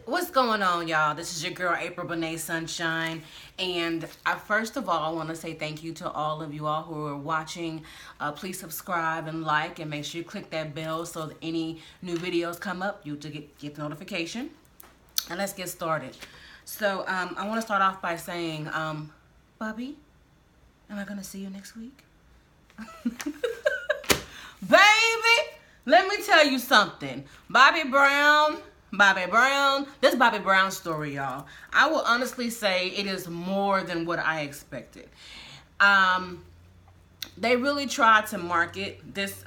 What's going on, y'all? This is your girl, April Benet Sunshine. And first of all, I want to say thank you to all of you all who are watching. Please subscribe and like, and make sure you click that bell so that any new videos come up, you to get the notification. And let's get started. So I want to start off by saying, Bobby, am I going to see you next week? Baby, let me tell you something. Bobby Brown, this Bobby Brown story, y'all, I will honestly say it is more than what I expected. They really tried to market this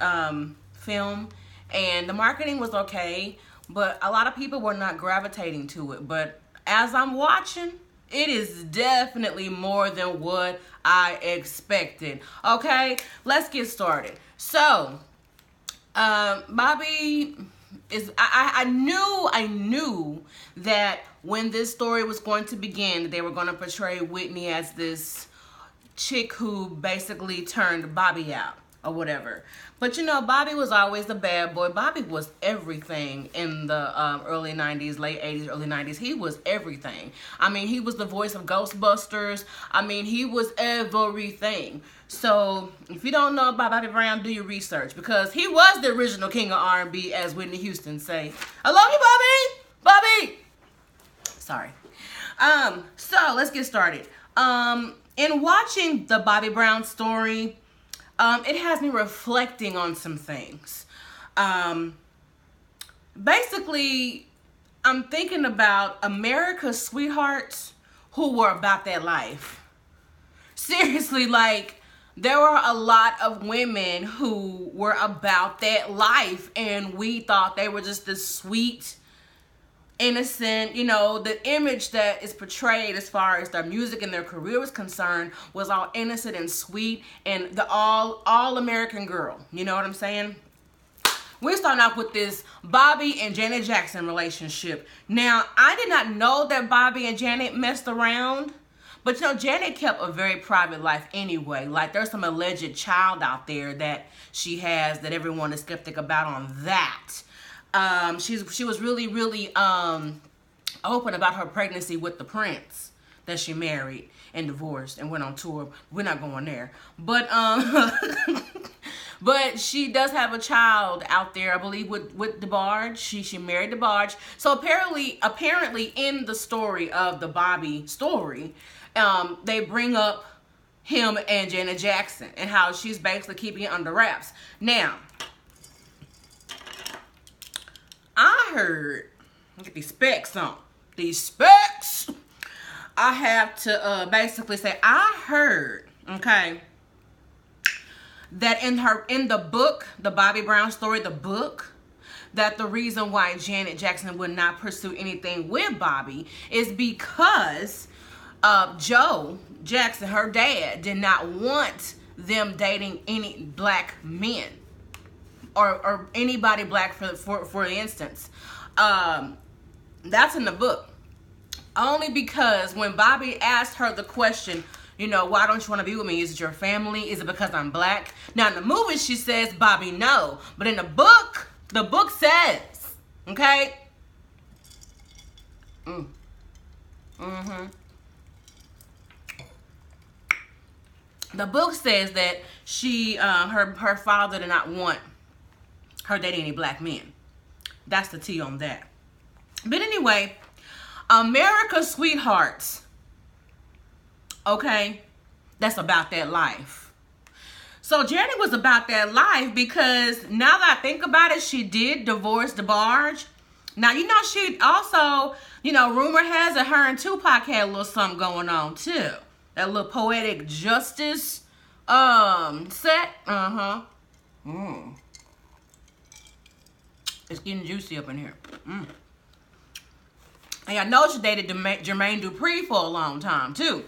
film, and the marketing was okay, but a lot of people were not gravitating to it. But as I'm watching, it is definitely more than what I expected. Okay, let's get started. So, Bobby is, I knew that when this story was going to begin, they were going to portray Whitney as this chick who basically turned Bobby out or whatever. But you know, Bobby was always the bad boy. Bobby was everything in the early 90s, late 80s, early 90s. He was everything. I mean, he was the voice of Ghostbusters. I mean, he was everything. So if you don't know about Bobby Brown, do your research, because he was the original king of R&B, as Whitney Houston say. I love you, Bobby. Bobby. Sorry. So let's get started. In watching the Bobby Brown story, it has me reflecting on some things. Basically, I'm thinking about America's sweethearts who were about that life. Seriously, like, there were a lot of women who were about that life, and we thought they were just this sweet, innocent, you know, the image that is portrayed as far as their music and their career was concerned was all innocent and sweet and the all American girl. You know what I'm saying? We're starting off with this Bobby and Janet Jackson relationship. Now, I did not know that Bobby and Janet messed around, but you know, Janet kept a very private life anyway. Like, there's some alleged child out there that she has that everyone is skeptic about on that. She was really open about her pregnancy with the prince that she married and divorced and went on tour. We're not going there, but but she does have a child out there, I believe, with DeBarge. She married DeBarge. So apparently in the story of the Bobby story, they bring up him and Janet Jackson and how she's basically keeping it under wraps. Now, I heard, look at these specs on. These specs. I have to basically say, I heard, okay, that in the book, the Bobby Brown story, the book, that the reason why Janet Jackson would not pursue anything with Bobby is because Joe Jackson, her dad, did not want them dating any black men. Or anybody black for instance. That's in the book. Only because when Bobby asked her the question, you know, why don't you want to be with me? Is it your family? Is it because I'm black? Now in the movie she says, Bobby, no. But in the book says, okay? The book says that she, her father did not want her dating any black men. That's the tea on that. But anyway, America's sweethearts, okay, that's about that life. So Janet was about that life because now that I think about it, she did divorce DeBarge. Now, you know, she also, you know, rumor has it her and Tupac had a little something going on too. That little poetic justice set. It's getting juicy up in here. And I know she dated Jermaine Dupri for a long time, too.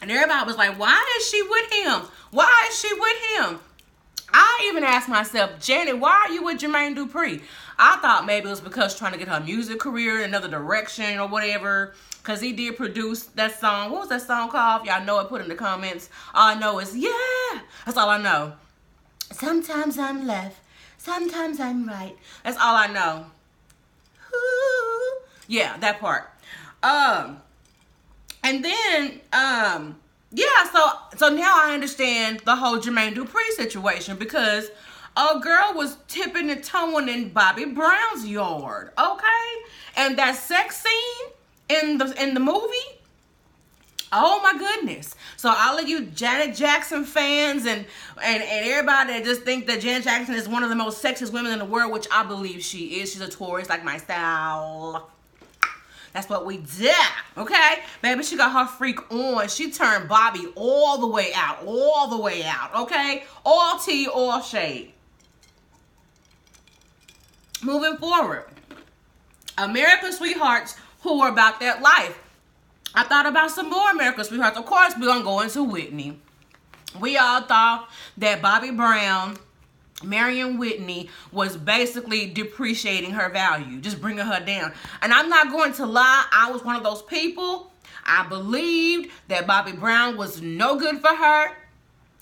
And everybody was like, why is she with him? Why is she with him? I even asked myself, Janet, why are you with Jermaine Dupri? I thought maybe it was because she's trying to get her music career in another direction or whatever. Because he did produce that song. What was that song called? Y'all know it, put in the comments. All I know is, yeah. That's all I know. Sometimes I'm left. Sometimes I'm right. That's all I know. Ooh, Yeah, that part. And then, yeah, so now I understand the whole Jermaine Dupri situation, because a girl was tipping and toeing in Bobby Brown's yard, okay? And that sex scene in the movie, oh my goodness. So all of you Janet Jackson fans and everybody that just think that Janet Jackson is one of the most sexiest women in the world, which I believe she is. She's a Taurus like my style. That's what we did, okay? Baby, she got her freak on. She turned Bobby all the way out, okay? All tea, all shade. Moving forward, American sweethearts who were about that life. I thought about some more American sweethearts. Of course, we're going to go into Whitney. We all thought that Bobby Brown marrying Whitney was basically depreciating her value, just bringing her down. And I'm not going to lie, I was one of those people. I believed that Bobby Brown was no good for her.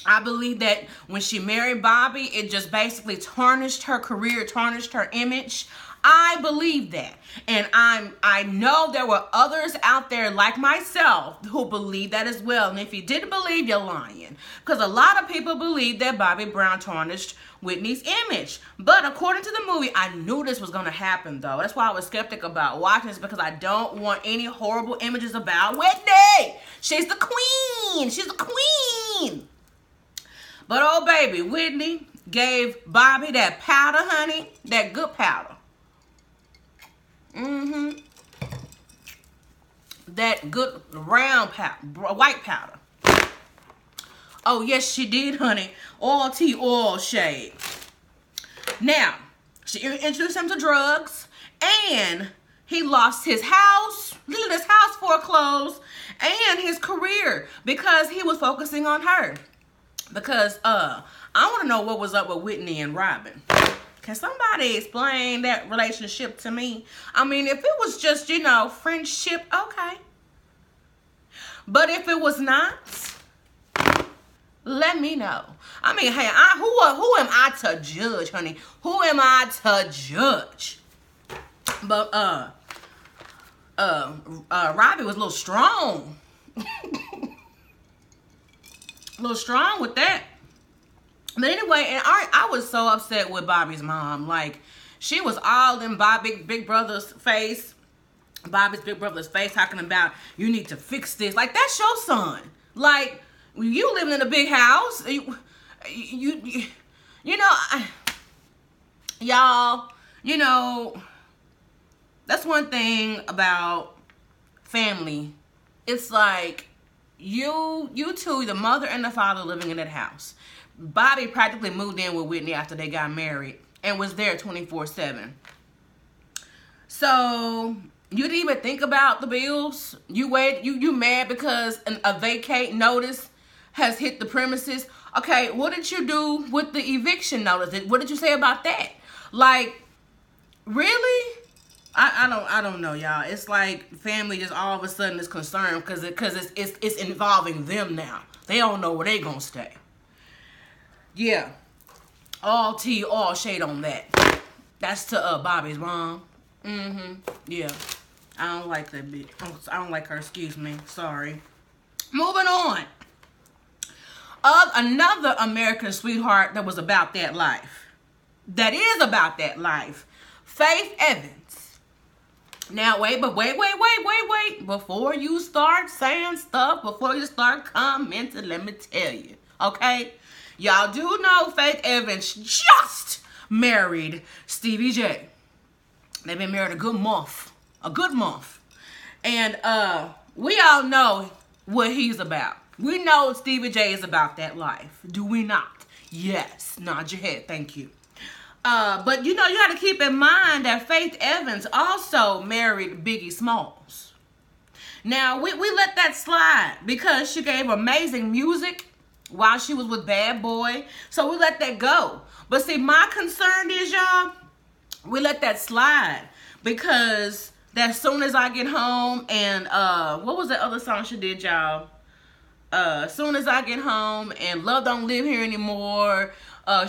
I believe that when she married Bobby, it just basically tarnished her career, tarnished her image. I believe that. And I know there were others out there like myself who believe that as well. And if you didn't believe, you're lying. Because a lot of people believe that Bobby Brown tarnished Whitney's image. But according to the movie, I knew this was going to happen, though. That's why I was skeptic about watching this, because I don't want any horrible images about Whitney. She's the queen. She's the queen. But oh, baby, Whitney gave Bobby that powder, honey. That good powder. That good round powder, white powder. Oh, yes, she did, honey. All tea, all shade. Now, she introduced him to drugs, and he lost his house, his house foreclosed, and his career, because he was focusing on her. Because, I want to know what was up with Whitney and Robin. Can somebody explain that relationship to me? I mean, if it was just, you know, friendship, okay. But if it was not, let me know. I mean, hey, who am I to judge, honey? Who am I to judge? But Robbie was a little strong. A little strong with that. But anyway, and I was so upset with Bobby's mom. Like, she was all in Bobby's big brother's face, talking about, you need to fix this. Like, that's your son. Like, you living in a big house. You know, y'all, you know, that's one thing about family. It's like, you two, the mother and the father, living in that house. Bobby practically moved in with Whitney after they got married and was there 24/7. So you didn't even think about the bills. You mad because a vacate notice has hit the premises. Okay, what did you do with the eviction notice? What did you say about that? Like, really? I don't know, y'all. It's like family just all of a sudden is concerned because it's involving them now. They don't know where they gonna stay. Yeah, all tea, all shade on that. That's to Bobby's mom. Yeah, I don't like that bitch. I don't like her. Excuse me. Sorry. Moving on. Another American sweetheart that was about that life. That is about that life. Faith Evans. Now wait. Before you start saying stuff, before you start commenting, let me tell you, okay? Y'all do know Faith Evans just married Stevie J. They've been married a good month. And we all know what he's about. We know Stevie J is about that life. Do we not? Yes. Nod your head. Thank you. But you know, you got to keep in mind that Faith Evans also married Biggie Smalls. Now, we let that slide because she gave amazing music while she was with Bad Boy. So we let that go. But see, my concern is, y'all, we let that slide because that Soon As I Get Home and what was that other song she did, y'all? Soon As I Get Home and Love Don't Live Here Anymore.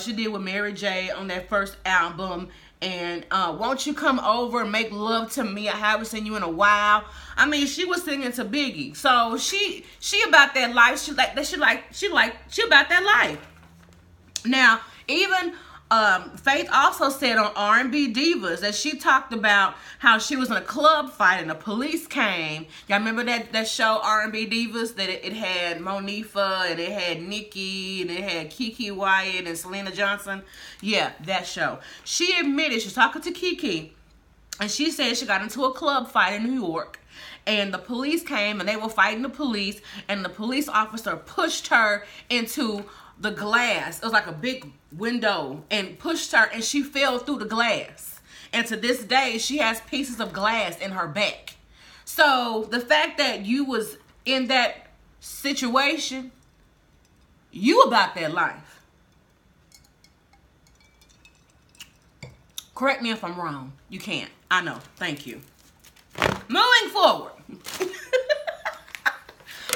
She did with Mary J on that first album. and won't you come over and make love to me? I haven't seen you in a while. I mean, she was singing to Biggie, so she about that life. She about that life. Now, even Faith also said on R&B Divas that she talked about how she was in a club fight and the police came. Y'all remember that show R&B Divas, that it had Monifa and it had Nikki and it had Kiki Wyatt and Selena Johnson? Yeah, that show. She admitted, she was talking to Kiki, and she said she got into a club fight in New York. And the police came and they were fighting the police, and the police officer pushed her into the glass. It was like a big window, and pushed her, and she fell through the glass. And to this day, she has pieces of glass in her back. So the fact that you was in that situation, you about that life. Correct me if I'm wrong. You can't. I know. Thank you. Moving forward.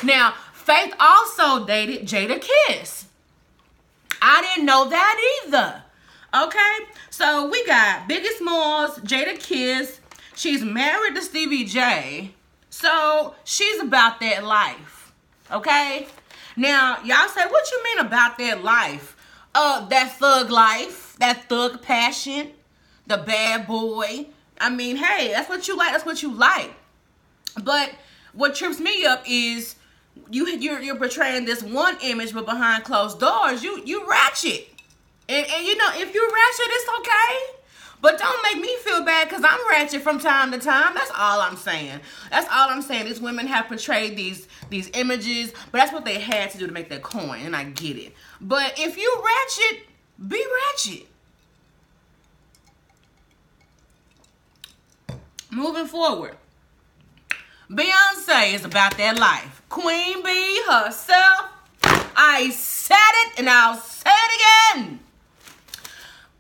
Now, Faith also dated Jada Kiss. I didn't know that either. Okay, so we got Biggie Smalls, Jada Kiss. She's married to Stevie J, so she's about that life. Okay, now y'all say, what you mean about that life? That thug life, that thug passion, the bad boy. I mean, hey, that's what you like. That's what you like. But what trips me up is you're portraying this one image, but behind closed doors, you ratchet. And you know, if you ratchet, it's okay. But don't make me feel bad because I'm ratchet from time to time. That's all I'm saying. That's all I'm saying. These women have portrayed these images, but that's what they had to do to make their coin, and I get it. But if you ratchet, be ratchet. Moving forward, Beyonce is about that life. Queen Bee herself. I said it and I'll say it again.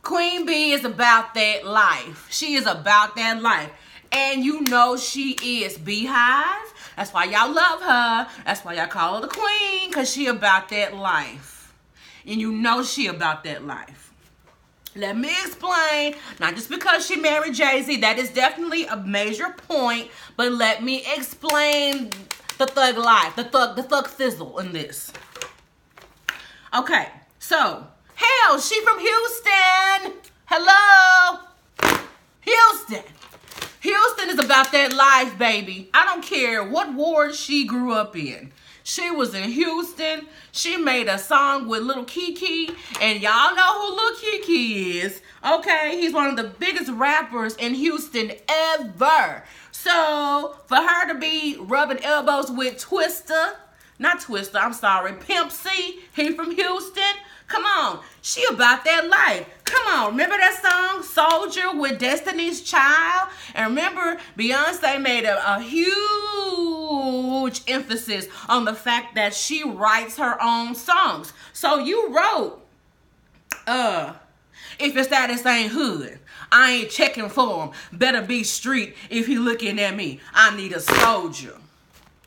Queen Bee is about that life. She is about that life. And you know she is. Beehive. That's why y'all love her. That's why y'all call her the queen. Because she about that life. And you know she about that life. Let me explain. Not just because she married Jay-Z. That is definitely a major point. But let me explain the thug life. The thug sizzle in this. Okay. So, hell, she from Houston. Hello. Houston. Houston is about that life, baby. I don't care what ward she grew up in. She was in Houston. She made a song with Lil Kiki. And y'all know who Lil Kiki is. Okay, he's one of the biggest rappers in Houston ever. So, for her to be rubbing elbows with Pimp C, he from Houston. Come on, she about that life. Come on, remember that song, Soldier with Destiny's Child? And remember, Beyonce made a huge emphasis on the fact that she writes her own songs. So you wrote, if your status ain't hood, I ain't checking for him. Better be street if he looking at me. I need a soldier.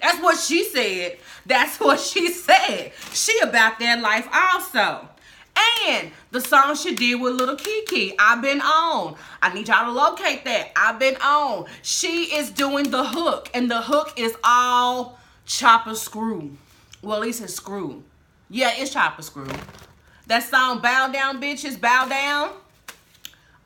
That's what she said. That's what she said. She about that life also. And the song she did with Lil Kiki, I've Been On. I need y'all to locate that. I've Been On. She is doing the hook. And the hook is all chopper screw. Well, at least it's screw. Yeah, it's chopper screw. That song, Bow Down, Bitches, Bow Down.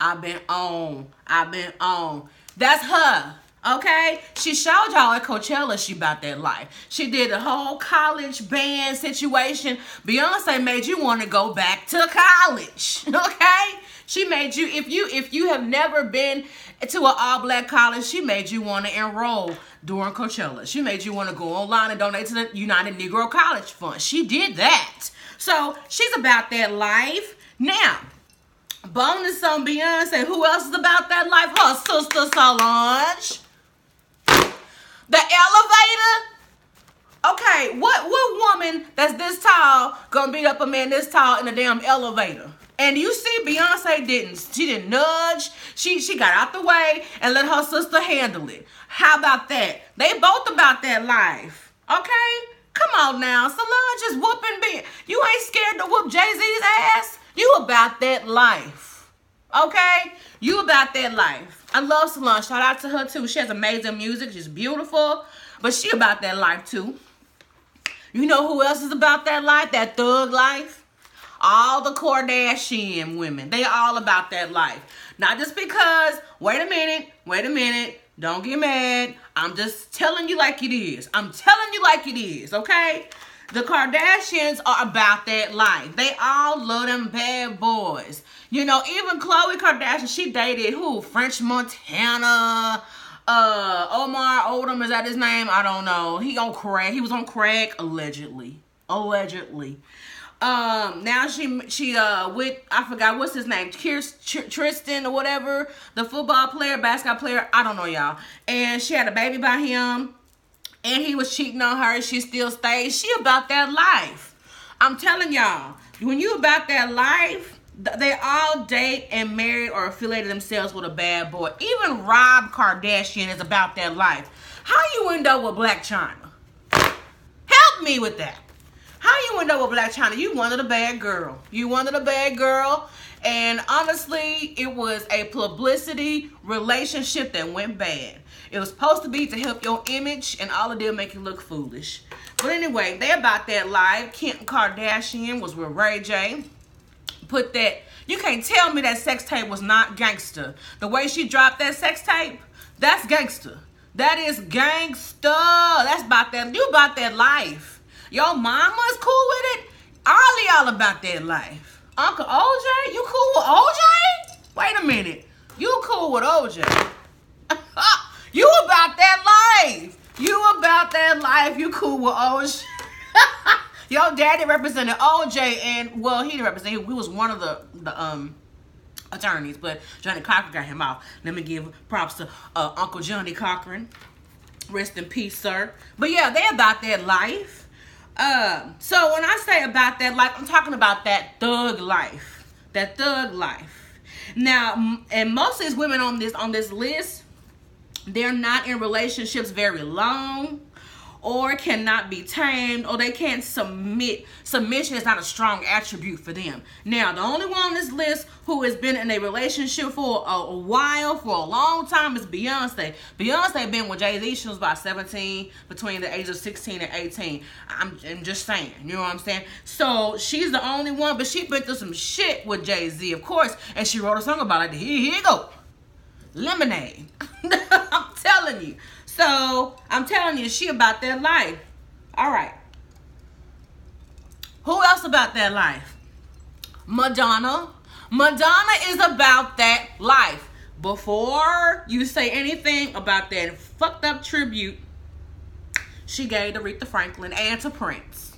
I've been on. I've been on. That's her. Okay, she showed y'all at Coachella she about that life. She did a whole college band situation. Beyonce made you want to go back to college. Okay, she made you, if you have never been to an all-black college, she made you want to enroll during Coachella. She made you want to go online and donate to the United Negro College Fund. She did that. So she's about that life. Now, bonus on Beyonce. Who else is about that life? Her sister Solange. The elevator? Okay, what woman that's this tall gonna beat up a man this tall in a damn elevator? And you see Beyonce she didn't nudge. She got out the way and let her sister handle it. How about that? They both about that life. Okay? Come on now. Solange is whooping. You ain't scared to whoop Jay-Z's ass? You about that life. Okay? You about that life. I love Solange. Shout out to her too. She has amazing music. She's beautiful. But she about that life too. You know who else is about that life? That thug life? All the Kardashian women. They all about that life. Not just because, wait a minute. Don't get mad. I'm just telling you like it is. I'm telling you like it is, okay? The Kardashians are about that life. They all love them bad boys. You know, even Khloe Kardashian, she dated who? French Montana. Omar Odom, is that his name? I don't know. He was on crack, allegedly. Now she with, I forgot what's his name, Tristan or whatever, the football player, basketball player, I don't know, y'all. And she had a baby by him, and he was cheating on her. She still stayed. She about that life. I'm telling y'all, when you about that life, they all date and married or affiliated themselves with a bad boy. Even Rob Kardashian is about that life. How you end up with Black China? Help me with that. How you end up with Black China? You wanted a bad girl. And honestly, it was a publicity relationship that went bad. It was supposed to be to help your image, and all it did make you look foolish. But anyway, they about that life. Kim Kardashian was with Ray J. Put that, you can't tell me that sex tape was not gangster. The way she dropped that sex tape, that's gangster. That is gangster. That's about that. You about that life. Your mama's cool with it. All y'all about that life. Uncle OJ, you cool with OJ? Wait a minute. You cool with OJ. You about that life. You cool with OJ. Your daddy represented OJ, and well, he didn't represent. He was one of the attorneys, but Johnny Cochran got him out. Let me give props to Uncle Johnny Cochran. Rest in peace, sir. But yeah, they about that life. So when I say about that life, I'm talking about that thug life. Now, and most of these women on this list, they're not in relationships very long, or cannot be tamed, or they can't submit. Submission is not a strong attribute for them. Now, the only one on this list who has been in a relationship for a while, for a long time, is Beyonce. Beyonce been with Jay-Z. She was about 17, between the ages of 16 and 18. I'm just saying, you know what I'm saying? So, she's the only one, but she been through some shit with Jay-Z, of course, and she wrote a song about it. Here you go. Lemonade. I'm telling you. So, I'm telling you, she about that life. All right. Who else about that life? Madonna. Madonna is about that life. Before you say anything about that fucked up tribute she gave to Aretha Franklin and to Prince,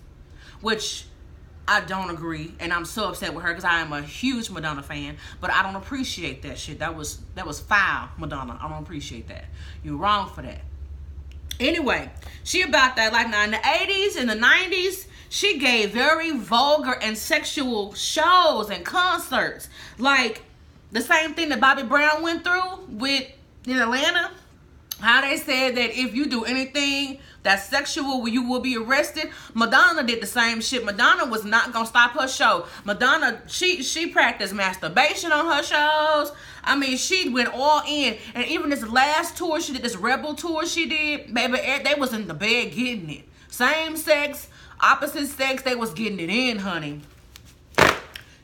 which I don't agree, and I'm so upset with her because I am a huge Madonna fan, but I don't appreciate that shit. That was foul, Madonna. I don't appreciate that. You're wrong for that. Anyway, she about that life. Now, in the 80s and the 90s, she gave very vulgar and sexual shows and concerts. Like the same thing that Bobby Brown went through in Atlanta. How they said that if you do anything that's sexual, you will be arrested. Madonna did the same shit. Madonna was not gonna stop her show. Madonna, she practiced masturbation on her shows. I mean, she went all in. And even this last tour she did, this Rebel tour she did, baby, they was in the bed getting it. Same sex, opposite sex, they was getting it in, honey.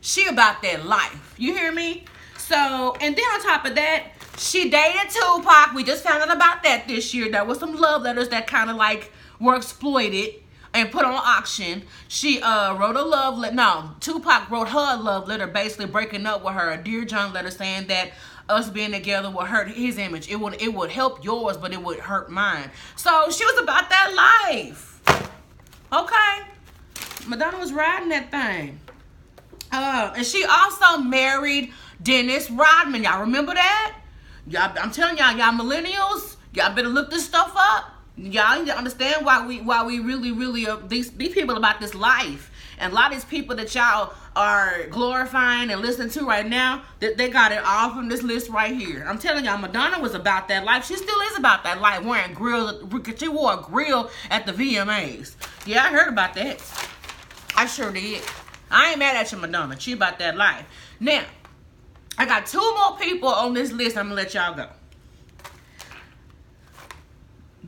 She about that life. You hear me? So, and then on top of that, she dated Tupac. We just found out about that this year. There was some love letters that kind of like were exploited and put on auction. She wrote a love letter. No, Tupac wrote her a love letter basically breaking up with her. A Dear John letter saying that us being together would hurt his image. It would help yours, but it would hurt mine. So she was about that life. Okay. Madonna was riding that thing. And she also married Dennis Rodman. Y'all remember that? Y'all, I'm telling y'all millennials, y'all better look this stuff up. Y'all need to understand why we really are these people about this life. And a lot of these people that y'all are glorifying and listening to right now, they got it all from this list right here. I'm telling y'all, Madonna was about that life. She still is about that life, wearing grills. She wore a grill at the VMAs. Yeah, I heard about that. I sure did. I ain't mad at you, Madonna. She about that life. Now, I got 2 more people on this list. I'm going to let y'all go.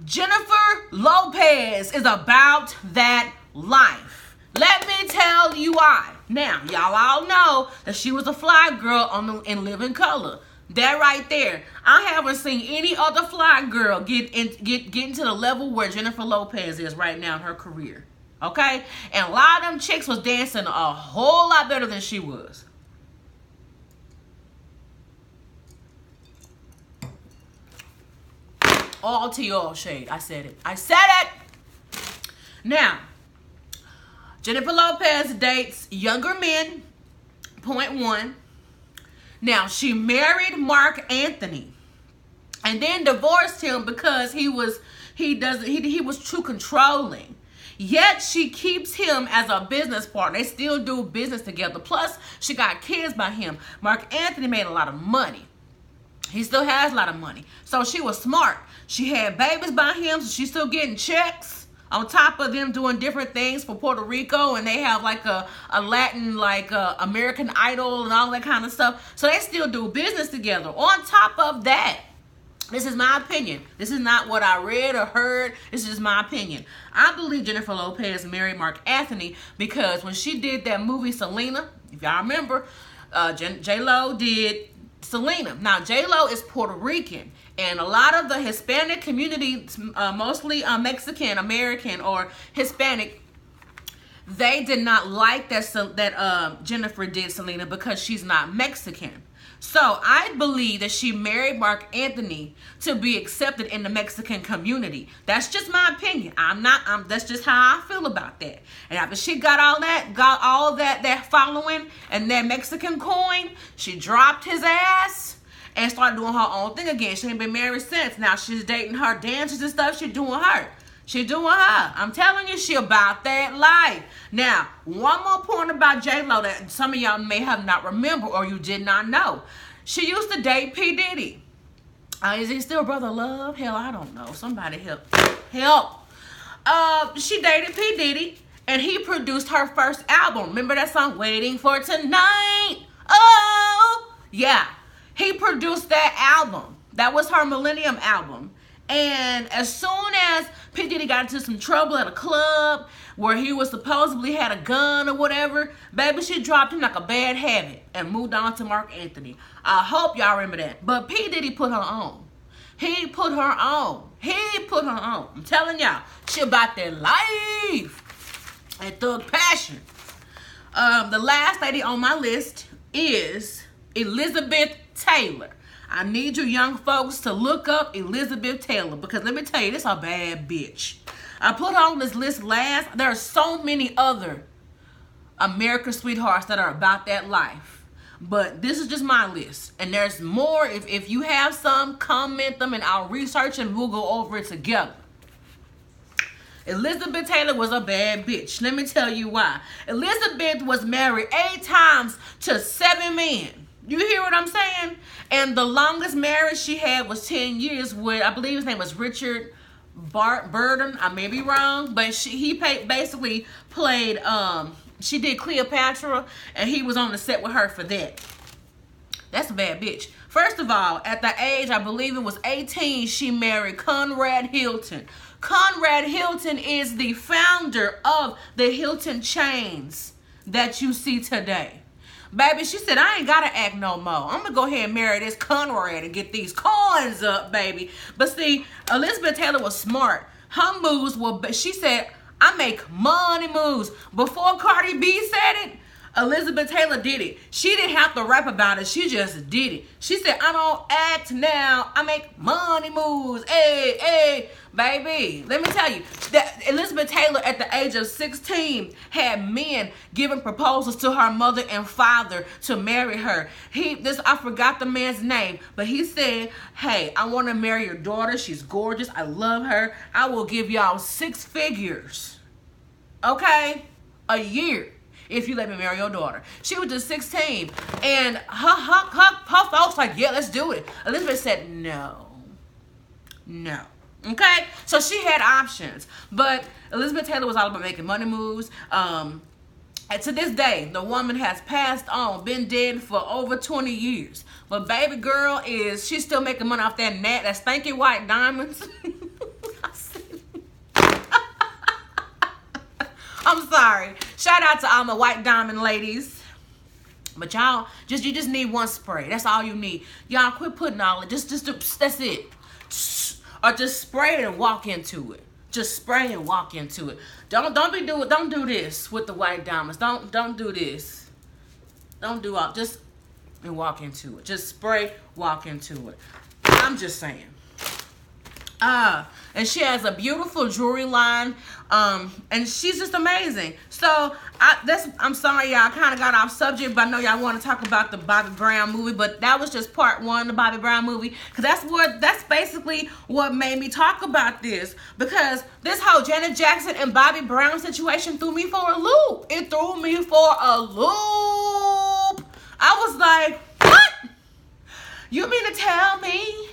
Jennifer Lopez is about that life. Let me tell you why. Now, y'all all know that she was a fly girl in Living Color. That right there. I haven't seen any other fly girl get into the level where Jennifer Lopez is right now in her career. Okay? And a lot of them chicks was dancing a whole lot better than she was. All to your shade. I said it. I said it. Now, Jennifer Lopez dates younger men. Point 1. Now, she married Mark Anthony and then divorced him because he was too controlling. Yet she keeps him as a business partner. They still do business together. Plus, she got kids by him. Mark Anthony made a lot of money. He still has a lot of money. So she was smart. She had babies by him, so she's still getting checks on top of them doing different things for Puerto Rico, and they have like a Latin, like American Idol and all that kind of stuff. So they still do business together. On top of that, this is my opinion. This is not what I read or heard. This is my opinion. I believe Jennifer Lopez married Mark Anthony because when she did that movie Selena, if y'all remember, J-Lo did Selena. Now, J-Lo is Puerto Rican, and a lot of the Hispanic community, mostly Mexican, American, or Hispanic, they did not like that Jennifer did Selena because she's not Mexican. So I believe that she married Mark Anthony to be accepted in the Mexican community. That's just my opinion. That's just how I feel about that. And after she got all that following and that Mexican coin, she dropped his ass and started doing her own thing again. She ain't been married since. Now she's dating her dancers and stuff. She's doing her. She doing her. I'm telling you, she about that life. Now, one more point about J-Lo that some of y'all may have not remembered or you did not know. She used to date P. Diddy. Is he still Brother Love? Hell, I don't know. Somebody help. Help. She dated P. Diddy, and he produced her first album. Remember that song, Waiting for Tonight? Oh, yeah. He produced that album. That was her Millennium album. And as soon as P. Diddy got into some trouble at a club where he was supposedly had a gun or whatever, baby, she dropped him like a bad habit and moved on to Mark Anthony. I hope y'all remember that. But P. Diddy put her on. He put her on. He put her on. I'm telling y'all, she about that life and Thug Passion. The last lady on my list is Elizabeth Taylor. I need you young folks to look up Elizabeth Taylor because let me tell you, this is a bad bitch. I put her on this list last. There are so many other American sweethearts that are about that life. But this is just my list. And there's more. If you have some, comment them and I'll research and we'll go over it together. Elizabeth Taylor was a bad bitch. Let me tell you why. Elizabeth was married 8 times to 7 men. You hear what I'm saying? And the longest marriage she had was 10 years with, I believe his name was Richard Burton. I may be wrong, but he basically played, she did Cleopatra, and he was on the set with her for that. That's a bad bitch. First of all, at the age, I believe it was 18, she married Conrad Hilton. Conrad Hilton is the founder of the Hilton chains that you see today. Baby, she said, I ain't got to act no more. I'm going to go ahead and marry this Conrad and get these coins up, baby. But see, Elizabeth Taylor was smart. Her moves were, she said, I make money moves. Before Cardi B said it, Elizabeth Taylor did it. She didn't have to rap about it. She just did it. She said, I don't act now. I make money moves. Hey, hey, baby. Let me tell you, that Elizabeth Taylor at the age of 16 had men giving proposals to her mother and father to marry her. I forgot the man's name, but he said, hey, I want to marry your daughter. She's gorgeous. I love her. I will give y'all 6 figures. Okay? A year. If you let me marry your daughter. She was just 16. And her folks like, yeah, let's do it. Elizabeth said, no. No. Okay? So she had options. But Elizabeth Taylor was all about making money moves. And to this day, the woman has passed on, been dead for over 20 years. But baby girl she's still making money off that stinky white diamonds. I'm sorry. Shout out to all the white diamond ladies. But y'all, you just need one spray. That's all you need. Y'all quit putting all it. Just that's it. Or just spray it and walk into it. Just spray and walk into it. Don't do this with the white diamonds. Don't do this. Don't do all just and walk into it. Just spray, walk into it. I'm just saying. And she has a beautiful jewelry line. And she's just amazing. So I'm sorry y'all kind of got off subject, but I know y'all want to talk about the Bobby Brown movie, but that was just part one of the Bobby Brown movie, because that's basically what made me talk about this, because this whole Janet Jackson and Bobby Brown situation threw me for a loop. It threw me for a loop. I was like, what? You mean to tell me?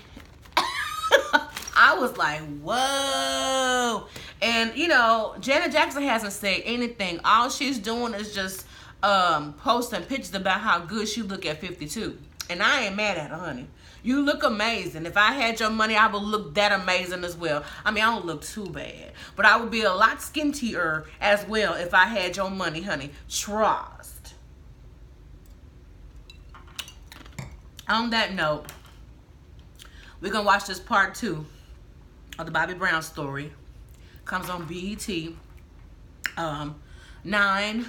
I was like, whoa. And, you know, Janet Jackson hasn't said anything. All she's doing is just posting pictures about how good she look at 52. And I ain't mad at her, honey. You look amazing. If I had your money, I would look that amazing as well. I mean, I don't look too bad. But I would be a lot skintier as well if I had your money, honey. Trust. On that note, we're going to watch this part 2 of the Bobby Brown story. Comes on BET. 9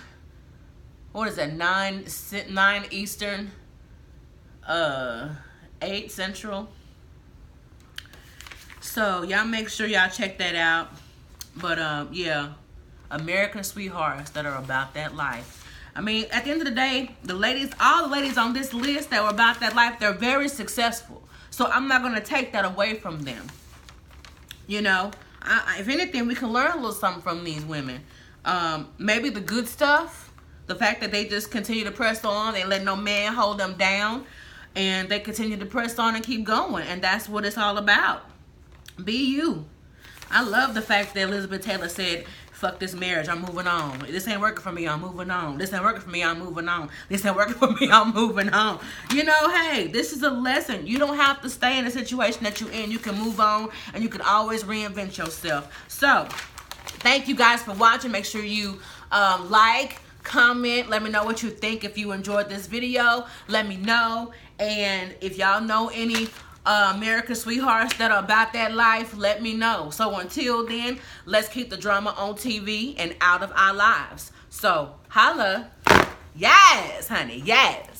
Eastern, 8 Central. So y'all make sure y'all check that out. But yeah, American sweethearts that are about that life. I mean, at the end of the day, all the ladies on this list that were about that life, they're very successful. So I'm not going to take that away from them. You know, if anything, we can learn a little something from these women. Maybe the good stuff, the fact that they just continue to press on, they let no man hold them down, and they continue to press on and keep going. And that's what it's all about. Be you. I love the fact that Elizabeth Taylor said, fuck this marriage, I'm moving on. This ain't working for me, I'm moving on. This ain't working for me, I'm moving on. This ain't working for me, I'm moving on. You know, hey, this is a lesson. You don't have to stay in the situation that you're in. You can move on, and you can always reinvent yourself. So, thank you guys for watching. Make sure you like, comment, let me know what you think. If you enjoyed this video, let me know. And if y'all know any American sweethearts that are about that life, let me know. So until then, let's keep the drama on TV and out of our lives. So holla. Yes, honey, yes.